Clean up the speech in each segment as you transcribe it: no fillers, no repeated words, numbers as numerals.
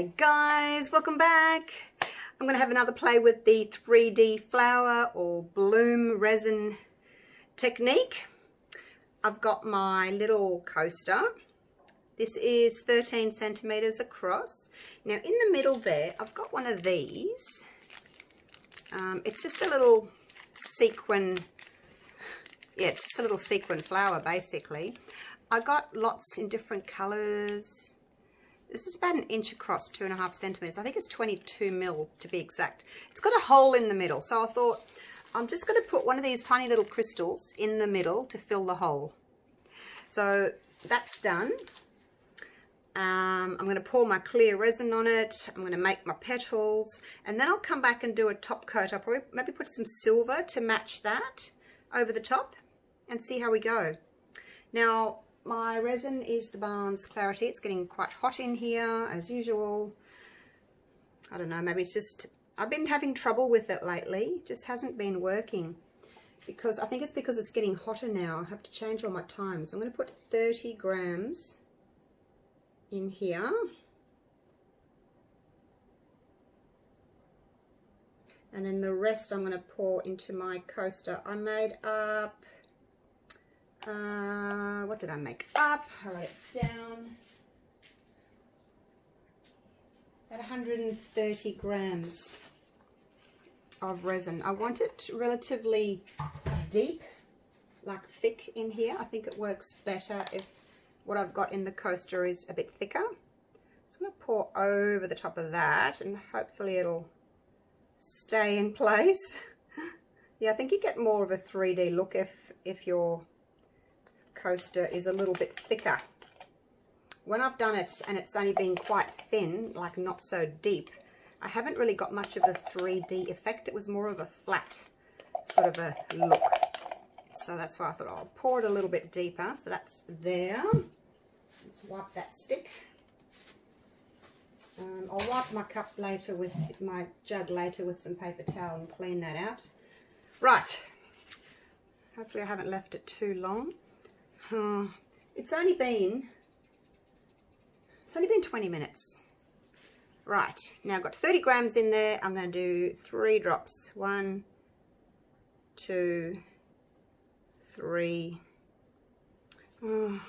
Hey guys, welcome back. I'm going to have another play with the 3D flower or bloom resin technique. I've got my little coaster. This is 13 centimeters across. Now in the middle there, I've got one of these. It's just a little sequin. Yeah, it's just a little sequin flower basically. I got lots in different colors. This is about 1 inch across, 2.5 centimeters. I think it's 22 mil to be exact. It's got a hole in the middle, so I thought I'm just going to put one of these tiny little crystals in the middle to fill the hole. So that's done. I'm going to pour my clear resin on it. I'm going to make my petals, and then I'll come back and do a top coat. I'll probably maybe put some silver to match that over the top and see how we go. Now, my resin is the Barnes Clariti. It's getting quite hot in here as usual. I don't know, maybe it's just, I've been having trouble with it lately. Just hasn't been working. Because I think it's because it's getting hotter now. I have to change all my times. I'm going to put 30 grams in here. And then the rest I'm going to pour into my coaster. I made up, what did I make up? I wrote it down. At 130 grams of resin. I want it relatively deep, like thick in here. I think it works better if what I've got in the coaster is a bit thicker. I'm just going to pour over the top of that and hopefully it'll stay in place. Yeah, I think you get more of a 3D look if your coaster is a little bit thicker. When I've done it and it's only been quite thin, like not so deep, I haven't really got much of a 3D effect. It was more of a flat sort of a look. So that's why I thought I'll pour it a little bit deeper. So that's there. Let's wipe that stick. I'll wipe my cup later with my jug later with some paper towel and clean that out. Right. Hopefully I haven't left it too long. It's only been 20 minutes. Right, now I've got 30 grams in there. I'm going to do 3 drops. 1, 2, 3. Oh,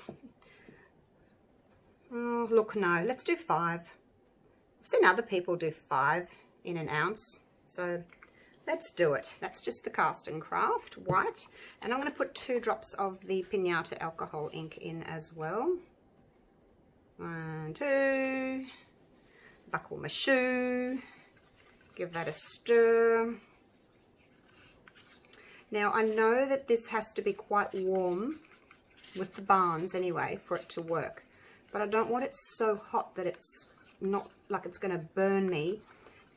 look, no, let's do 5. I've seen other people do 5 in an ounce, so let's do it. That's just the Castin Craft white, and I'm going to put 2 drops of the Pinata alcohol ink in as well. 1, 2. Buckle my shoe. Give that a stir. Now I know that this has to be quite warm with the Barnes anyway for it to work, but I don't want it so hot that it's not like it's going to burn me,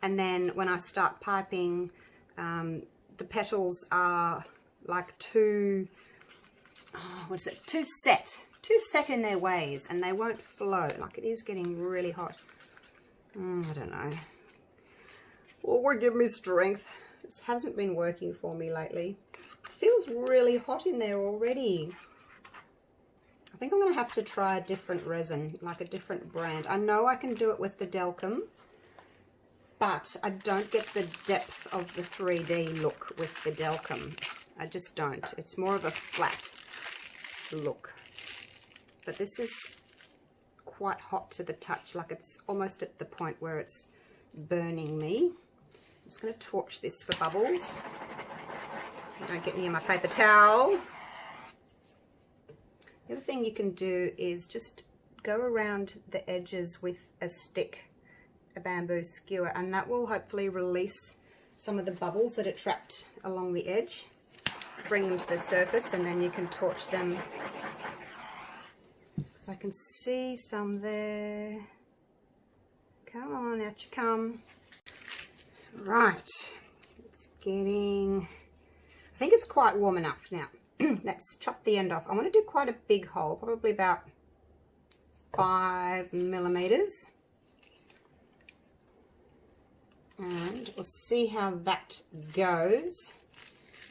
and then when I start piping the petals are like too set in their ways, and they won't flow. Like, it is getting really hot. I don't know. Lord, give me strength. This hasn't been working for me lately. It feels really hot in there already. I think I'm going to have to try a different resin, like a different brand. I know I can do it with the Delcom, but I don't get the depth of the 3D look with the Delcom. I just don't. It's more of a flat look. But this is quite hot to the touch, like it's almost at the point where it's burning me. I'm just going to torch this for bubbles. Don't get near my paper towel. The other thing you can do is just go around the edges with a stick, a bamboo skewer, and that will hopefully release some of the bubbles that are trapped along the edge. Bring them to the surface, and then you can torch them. So I can see some there. Come on, out you come. Right, it's getting, I think it's quite warm enough now. Let's chop the end off. I want to do quite a big hole, probably about 5 millimeters. And we'll see how that goes.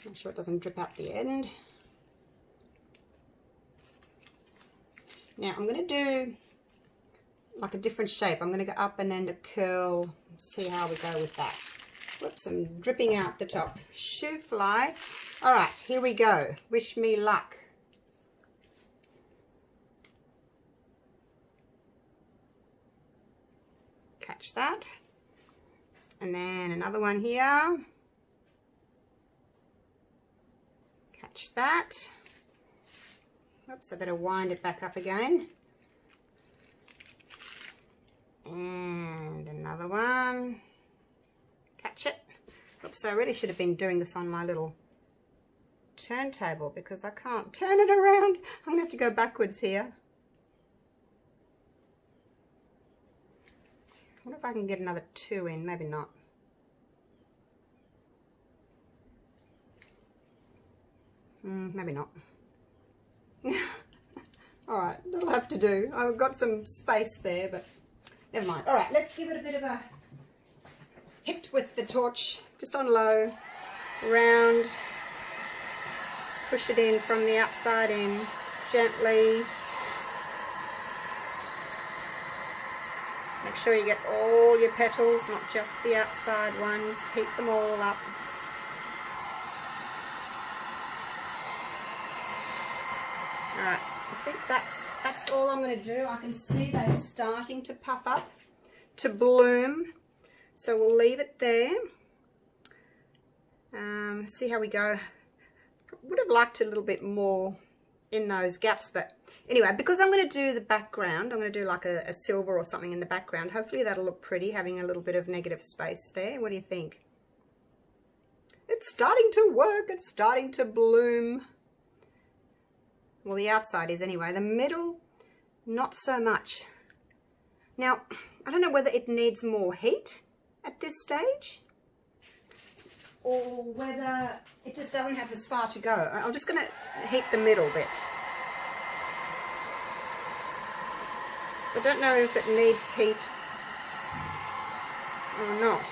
Make sure it doesn't drip out the end. Now I'm going to do like a different shape. I'm going to go up and then to curl, see how we go with that. Whoops, I'm dripping out the top. Shoo fly. All right, here we go. Wish me luck. Catch that. And then another one here. Catch that. Whoops, I better wind it back up again. And another one. Catch it. Oops, I really should have been doing this on my little turntable because I can't turn it around. I'm going to have to go backwards here. I wonder if I can get another 2 in. Maybe not. Maybe not. Alright, that'll have to do. I've got some space there, but never mind. Alright, let's give it a bit of a hit with the torch, just on low, around, push it in from the outside in, just gently. Make sure you get all your petals, not just the outside ones. Heat them all up. Alright, I think that's all I'm going to do. I can see they're starting to puff up, to bloom. So we'll leave it there. See how we go. Would have liked a little bit more in those gaps, but anyway, because I'm going to do the background, I'm going to do like a silver or something in the background. Hopefully that'll look pretty, having a little bit of negative space there. What do you think? It's starting to work. It's starting to bloom. Well, the outside is anyway. The middle, not so much. Now, I don't know whether it needs more heat at this stage or whether it just doesn't have as far to go. I'm just going to heat the middle bit. So I don't know if it needs heat or not.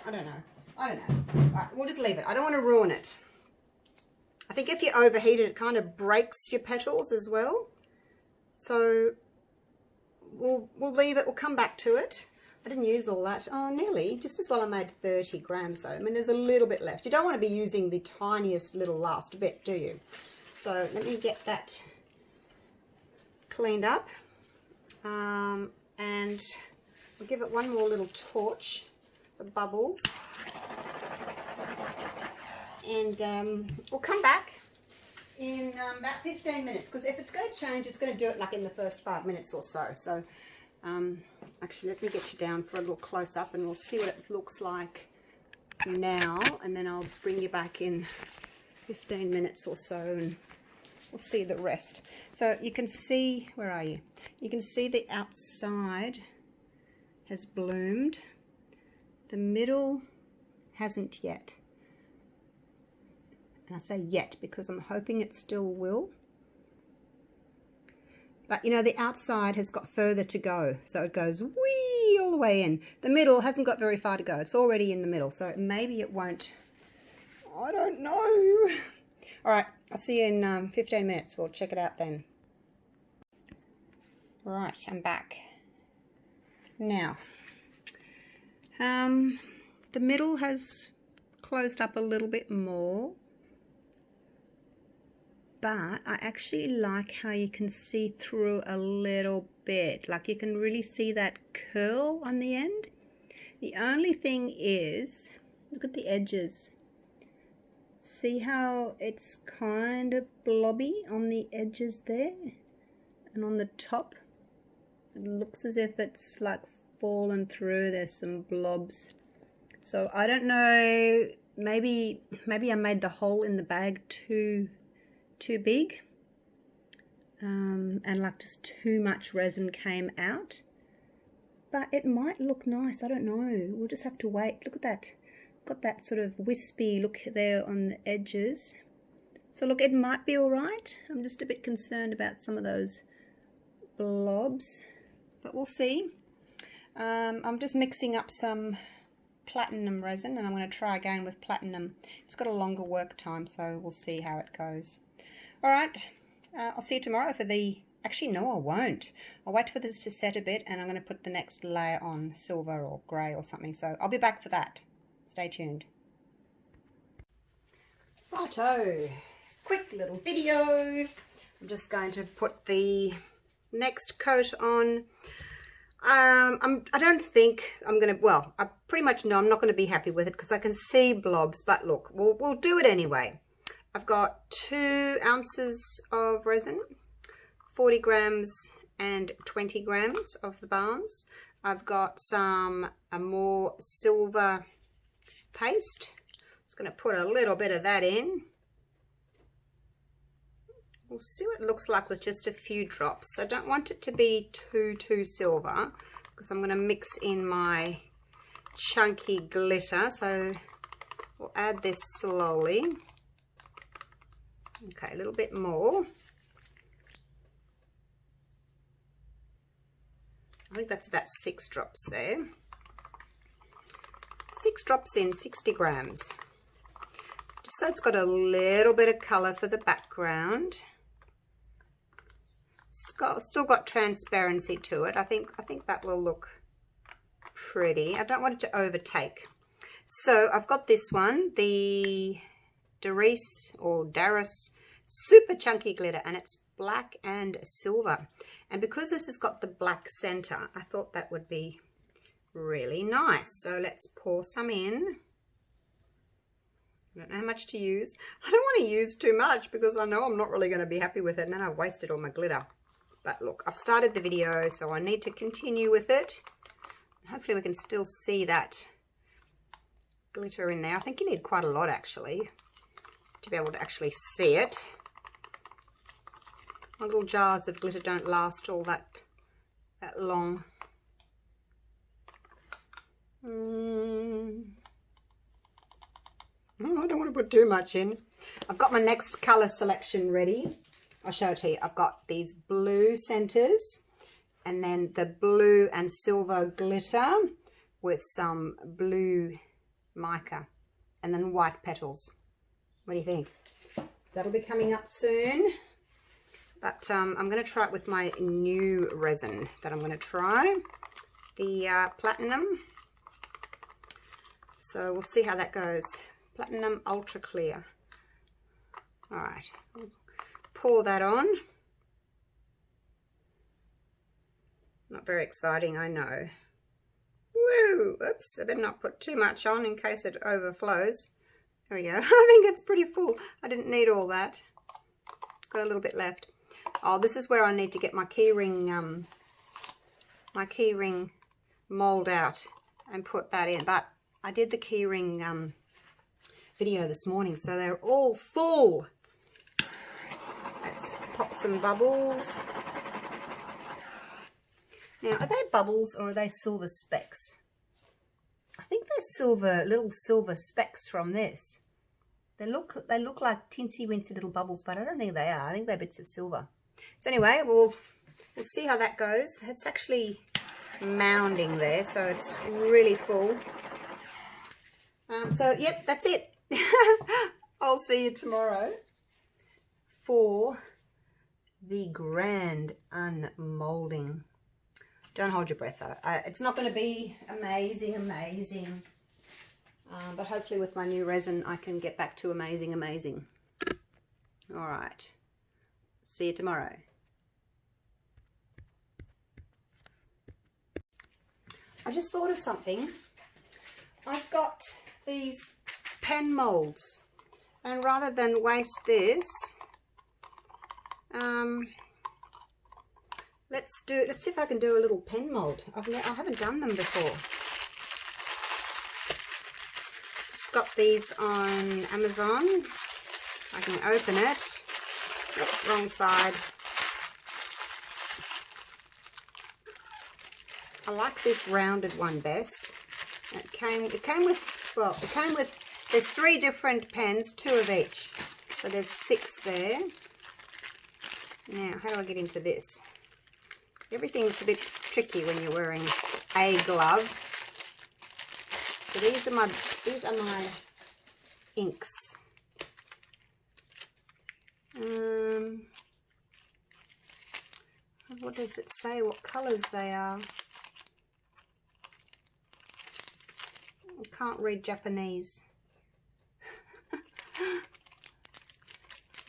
I don't know. I don't know. All right, we'll just leave it. I don't want to ruin it. I think if you overheat it, it kind of breaks your petals as well. So we'll leave it. We'll come back to it. I didn't use all that. Oh, nearly. Just as well I made 30 grams though. I mean, there's a little bit left. You don't want to be using the tiniest little last bit, do you? So let me get that cleaned up. And we'll give it one more little torch for bubbles. And we'll come back in about 15 minutes, because if it's going to change, it's going to do it like in the first 5 minutes or so. So actually, let me get you down for a little close-up and we'll see what it looks like now, and then I'll bring you back in 15 minutes or so and we'll see the rest. So you can see, where are you? You can see the outside has bloomed. The middle hasn't yet. And I say yet because I'm hoping it still will. But you know, the outside has got further to go, so it goes wee all the way in. The middle hasn't got very far to go. It's already in the middle, so maybe it won't. I don't know. All right, I'll see you in 15 minutes. We'll check it out then. Right, I'm back. Now, the middle has closed up a little bit more. But I actually like how you can see through a little bit. Like you can really see that curl on the end. The only thing is, look at the edges. See how it's kind of blobby on the edges there? And on the top, it looks as if it's like fallen through. There's some blobs. So I don't know, maybe I made the hole in the bag too big, and like just too much resin came out, but it might look nice. I don't know, we'll just have to wait. Look at that, got that sort of wispy look there on the edges. So look, it might be all right. I'm just a bit concerned about some of those blobs, but we'll see. I'm just mixing up some platinum resin, and I'm going to try again with platinum. It's got a longer work time, so we'll see how it goes. Alright, I'll see you tomorrow for the Actually, no, I won't. I'll wait for this to set a bit, and I'm going to put the next layer on silver or grey or something. So I'll be back for that. Stay tuned. Righto, quick little video. I'm just going to put the next coat on. I don't think I'm going to, well, I pretty much know I'm not going to be happy with it because I can see blobs, but look, we'll do it anyway. I've got 2 ounces of resin, 40 grams and 20 grams of the Barnes. I've got a more silver paste. Just going to put a little bit of that in. We'll see what it looks like with just a few drops. I don't want it to be too silver because I'm going to mix in my chunky glitter. So we'll add this slowly. Okay, a little bit more. I think that's about 6 drops there. 6 drops in, 60 grams. Just so it's got a little bit of colour for the background. It's still got transparency to it. I think that will look pretty. I don't want it to overtake. So I've got this one, the Daris super chunky glitter, and it's black and silver. And because this has got the black center, I thought that would be really nice. So let's pour some in. I don't know how much to use. I don't want to use too much because I know I'm not really going to be happy with it, and then I've wasted all my glitter. But look, I've started the video, so I need to continue with it. Hopefully we can still see that glitter in there. I think you need quite a lot actually to be able to actually see it. My little jars of glitter don't last all that long. Oh, I don't want to put too much in. I've got my next colour selection ready. I'll show it to you. I've got these blue centres and then the blue and silver glitter with some blue mica and then white petals. What do you think? That'll be coming up soon. But I'm going to try it with my new resin that I'm going to try. The platinum. So we'll see how that goes. Platinum Ultra Clear. Alright, pour that on. Not very exciting, I know. Woo! Oops, I better not put too much on in case it overflows. There we go. I think it's pretty full. I didn't need all that. Got a little bit left. Oh, this is where I need to get my keyring mould out and put that in. But I did the keyring video this morning, so they're all full. Let's pop some bubbles. Now, are they bubbles or are they silver specks? I think they're silver, little silver specks from this. They look like teensy weensy little bubbles, but I don't think they are. I think they're bits of silver. So anyway, we'll see how that goes. It's actually mounding there, so it's really full. So yep, that's it. I'll see you tomorrow for the grand unmolding. Don't hold your breath though. It's not going to be amazing. But hopefully with my new resin I can get back to amazing. Alright. See you tomorrow. I just thought of something. I've got these pen molds, and rather than waste this, let's see if I can do a little pen mold. I haven't done them before. Just got these on Amazon. I can open it. Oops, wrong side. I like this rounded one best. It came with, there's 3 different pens, 2 of each. So there's 6 there. Now, how do I get into this? Everything's a bit tricky when you're wearing a glove. So these are my inks. What does it say? What colours they are? I can't read Japanese. I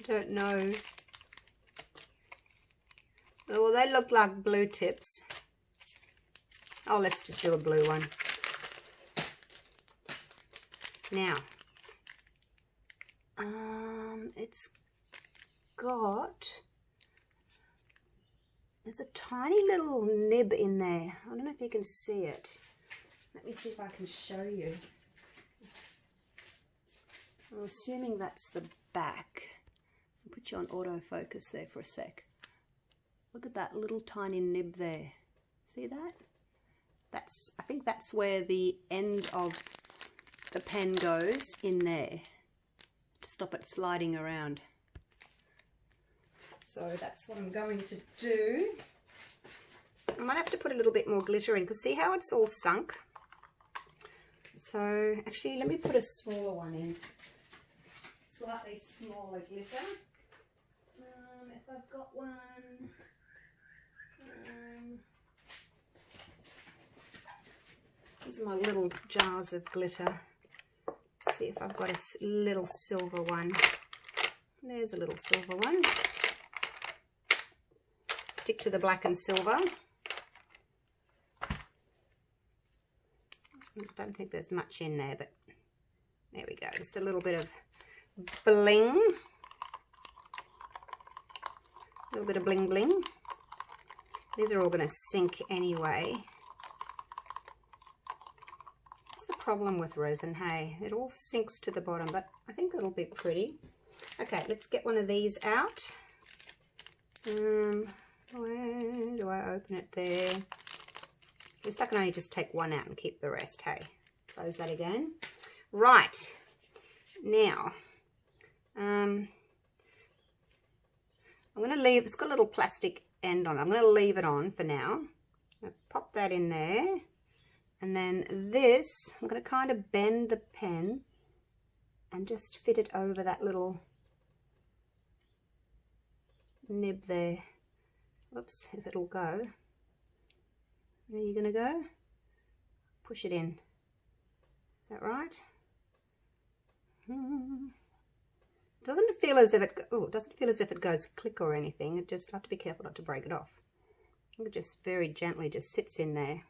don't know. Well, they look like blue tips. Oh, let's just do a blue one. Now, it's got, there's a tiny little nib in there. I don't know if you can see it. Let me see if I can show you. I'm assuming that's the back. I'll put you on autofocus there for a sec. Look at that little tiny nib there. See that? I think that's where the end of the pen goes, in there, to stop it sliding around. So that's what I'm going to do. I might have to put a little bit more glitter in, because see how it's all sunk? So actually, let me put a smaller one in. Slightly smaller glitter. If I've got one. These are my little jars of glitter. Let's see if I've got a little silver one. There's a little silver one. Stick to the black and silver. I don't think there's much in there, but there we go. Just a little bit of bling. A little bit of bling bling. These are all going to sink anyway. That's the problem with resin, hey? It all sinks to the bottom, but I think it'll be pretty. Okay, let's get one of these out. Where do I open it there? At least I can only just take one out and keep the rest, hey? Close that again. Right. Now, I'm going to leave, it's got a little plastic end on it. I'm going to leave it on for now. I'm going to pop that in there. And then this, I'm going to kind of bend the pen and just fit it over that little nib there. Whoops, if it'll go. Where are you going to go? Push it in. Is that right? Doesn't feel as if it, oh, it doesn't feel as if it goes click or anything. It just have to be careful not to break it off. It just very gently just sits in there.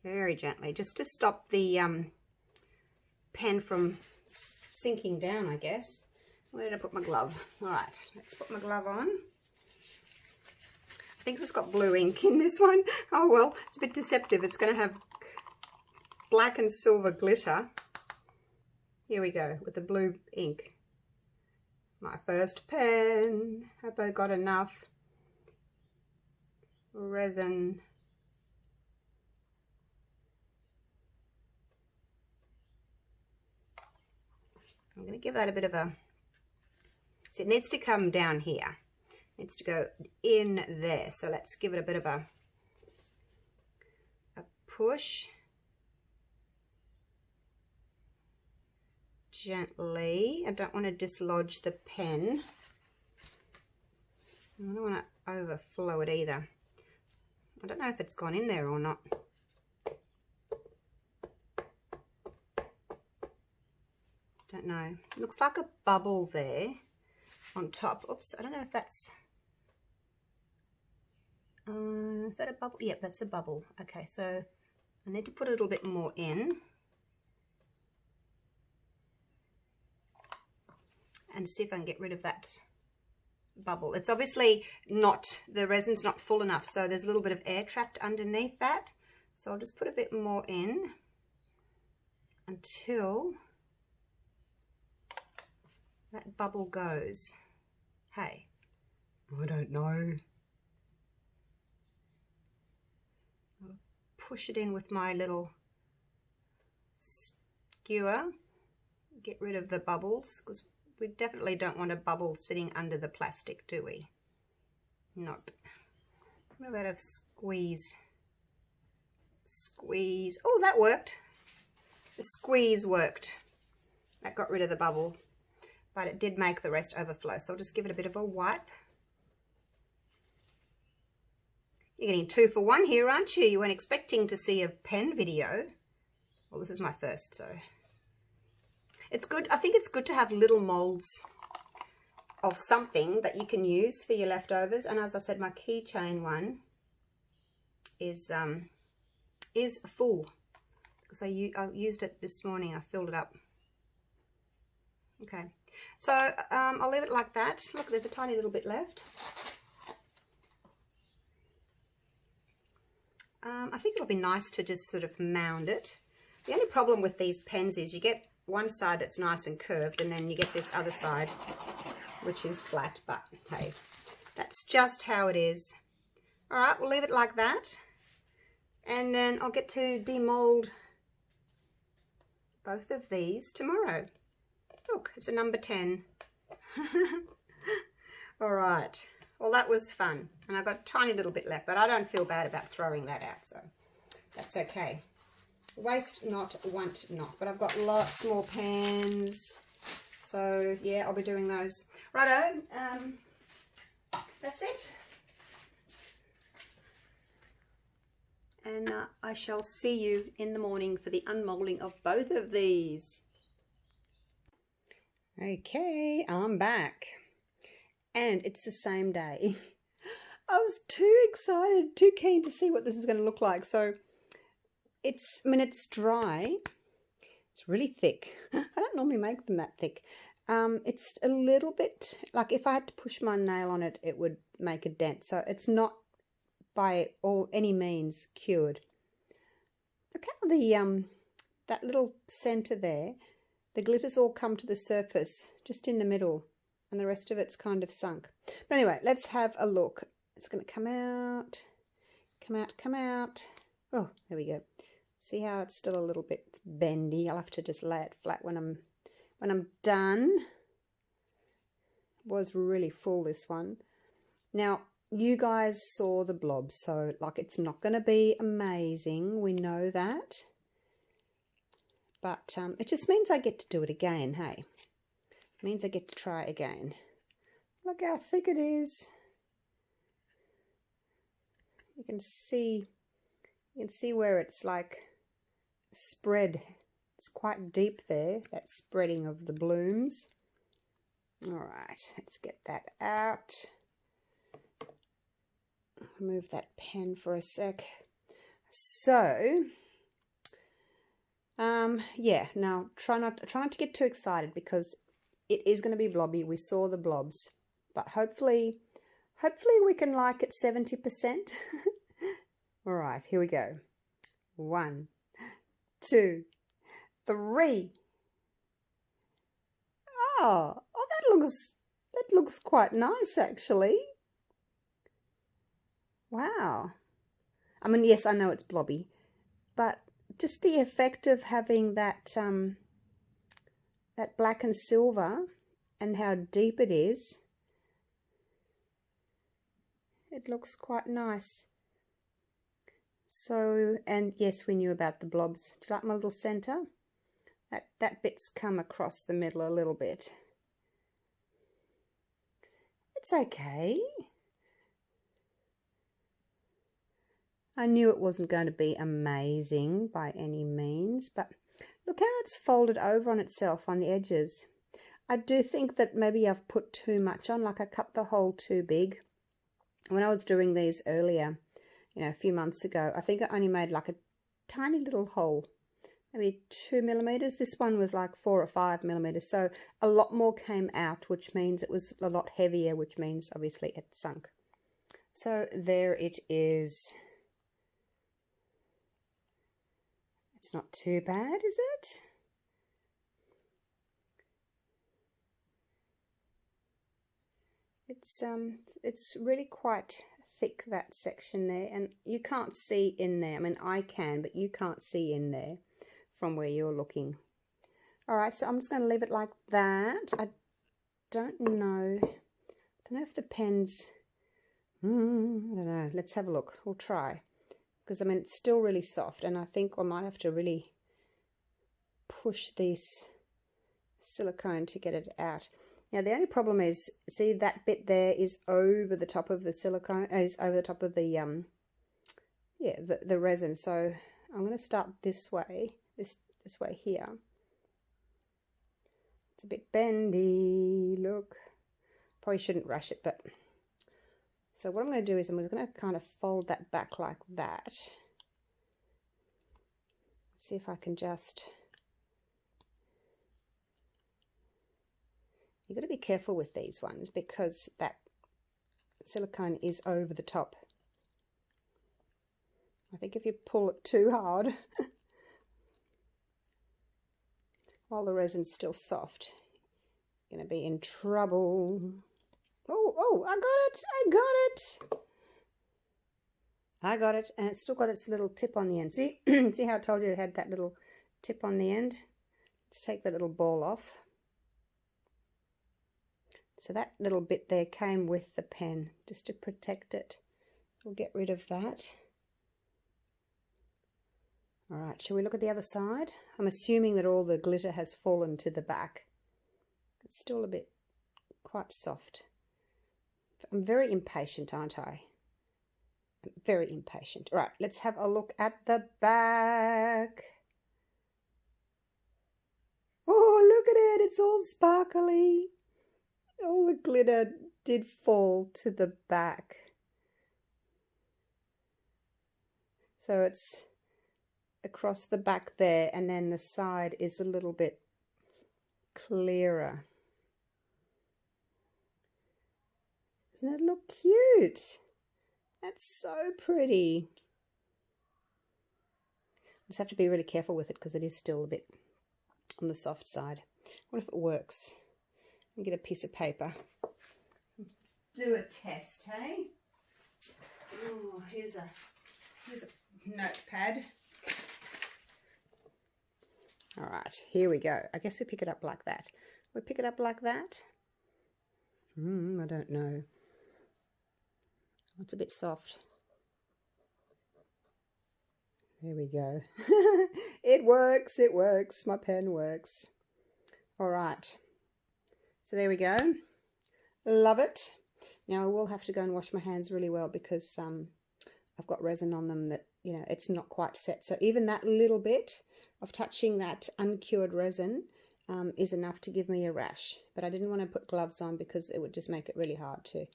Very gently, just to stop the pen from sinking down, I guess. Where did I put my glove? All right, let's put my glove on. I think it's got blue ink in this one. Oh well, it's a bit deceptive. It's going to have black and silver glitter. Here we go, with the blue ink. My first pen. Hope I got enough resin. I'm going to give that a bit of a, so it needs to come down here. It needs to go in there. So let's give it a bit of a push. Gently. I don't want to dislodge the pen. I don't want to overflow it either. I don't know if it's gone in there or not. Don't know. It looks like a bubble there on top. Oops, I don't know if that's... is that a bubble? Yep, that's a bubble. Okay, so I need to put a little bit more in. And see if I can get rid of that bubble. It's obviously not, the resin's not full enough, so there's a little bit of air trapped underneath that. So I'll just put a bit more in until that bubble goes. Hey, I don't know. I'll push it in with my little skewer, get rid of the bubbles, because we definitely don't want a bubble sitting under the plastic, do we? Nope. What about a squeeze? Squeeze. Oh, that worked. The squeeze worked. That got rid of the bubble, but it did make the rest overflow. So I'll just give it a bit of a wipe. You're getting 2 for 1 here, aren't you? You weren't expecting to see a pen video. Well, this is my first, so it's good. I think it's good to have little molds of something that you can use for your leftovers. And as I said, my keychain one is full because I used it this morning. I filled it up. Okay, so I'll leave it like that. Look, there's a tiny little bit left. I think it'll be nice to just sort of mound it. The only problem with these pens is you get one side that's nice and curved, and then you get this other side which is flat, but hey, that's just how it is. All right, we'll leave it like that, and then I'll get to demold both of these tomorrow. Look, it's a number 10. All right, well, that was fun, and I've got a tiny little bit left, but I don't feel bad about throwing that out, so that's okay. Waste not, want not. But I've got lots more pens, so yeah, I'll be doing those. Righto, that's it. And I shall see you in the morning for the unmolding of both of these. Okay, I'm back. And it's the same day. I was too excited, too keen to see what this is going to look like. So it's dry. It's really thick. I don't normally make them that thick. It's a little bit, like if I had to push my nail on it, it would make a dent. So it's not by any means cured. Look how the that little center there, the glitter's all come to the surface, just in the middle, and the rest of it's kind of sunk. But anyway, let's have a look. It's going to come out, come out, come out. Oh, there we go. See how it's still a little bit bendy. I'll have to just lay it flat when I'm done. It was really full, this one. Now, you guys saw the blob, so like it's not going to be amazing. We know that. But it just means I get to do it again, hey? It means I get to try again. Look how thick it is. You can see where it's like spread. It's quite deep there, that spreading of the blooms. All right, let's get that out. Move that pen for a sec. So, yeah, now try not to get too excited because it is going to be blobby. We saw the blobs, but hopefully we can like it 70%. All right, here we go. 1, 2, 3. Oh, that looks quite nice actually. Wow. I mean, yes, I know it's blobby, but just the effect of having that that black and silver and how deep it is, it looks quite nice. So, and yes, we knew about the blobs. Do you like my little center? That bit's come across the middle a little bit. It's okay. I knew it wasn't going to be amazing by any means, but look how it's folded over on itself on the edges. I do think that maybe I've put too much on, like I cut the hole too big. When I was doing these earlier, you know, a few months ago, I think I only made like a tiny little hole, maybe 2 millimeters. This one was like 4 or 5 millimeters, so a lot more came out, which means it was a lot heavier, which means obviously it sunk. So there it is. It's not too bad, is it? It's really quite thick, that section there, and you can't see in there. I mean, I can, but you can't see in there from where you're looking. All right, so I'm just going to leave it like that. I don't know if the pen's, I don't know. Let's have a look. We'll try. Because, I mean, it's still really soft, and I think I might have to really push this silicone to get it out. Now, the only problem is, see that bit there is over the top of the silicone, is over the top of the yeah, the resin. So I'm going to start this way, this way here. It's a bit bendy, look. Probably shouldn't rush it, but so what I'm going to do is I'm just going to kind of fold that back like that. See if I can just, you've got to be careful with these ones because that silicone is over the top. I think if you pull it too hard while the resin's still soft, you're going to be in trouble. Oh, I got it, and it's still got its little tip on the end. See, see how I told you it had that little tip on the end? Let's take the little ball off. So that little bit there came with the pen, just to protect it. We'll get rid of that. All right, shall we look at the other side? I'm assuming that all the glitter has fallen to the back. It's still a bit quite soft. I'm very impatient, aren't I? I'm very impatient. All right, let's have a look at the back. Oh, look at it. It's all sparkly. All the glitter did fall to the back. So it's across the back there, and then the side is a little bit clearer. Doesn't it look cute? That's so pretty. Just have to be really careful with it because it is still a bit on the soft side. I wonder if it works. Let me get a piece of paper. Do a test, hey? Oh, here's a notepad. All right, here we go. I guess we pick it up like that. We pick it up like that. I don't know. It's a bit soft. There we go. It works, it works. My pen works. All right. So there we go. Love it. Now I will have to go and wash my hands really well because I've got resin on them that, you know, it's not quite set. So even that little bit of touching that uncured resin is enough to give me a rash. But I didn't want to put gloves on because it would just make it really hard to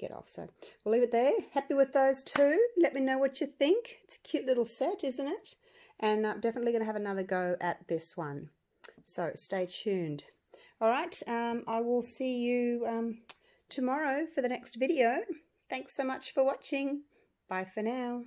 get off. So we'll leave it there. Happy with those two. Let me know what you think. It's a cute little set, isn't it? And I'm definitely going to have another go at this one. So stay tuned. All right, I will see you tomorrow for the next video. Thanks so much for watching. Bye for now.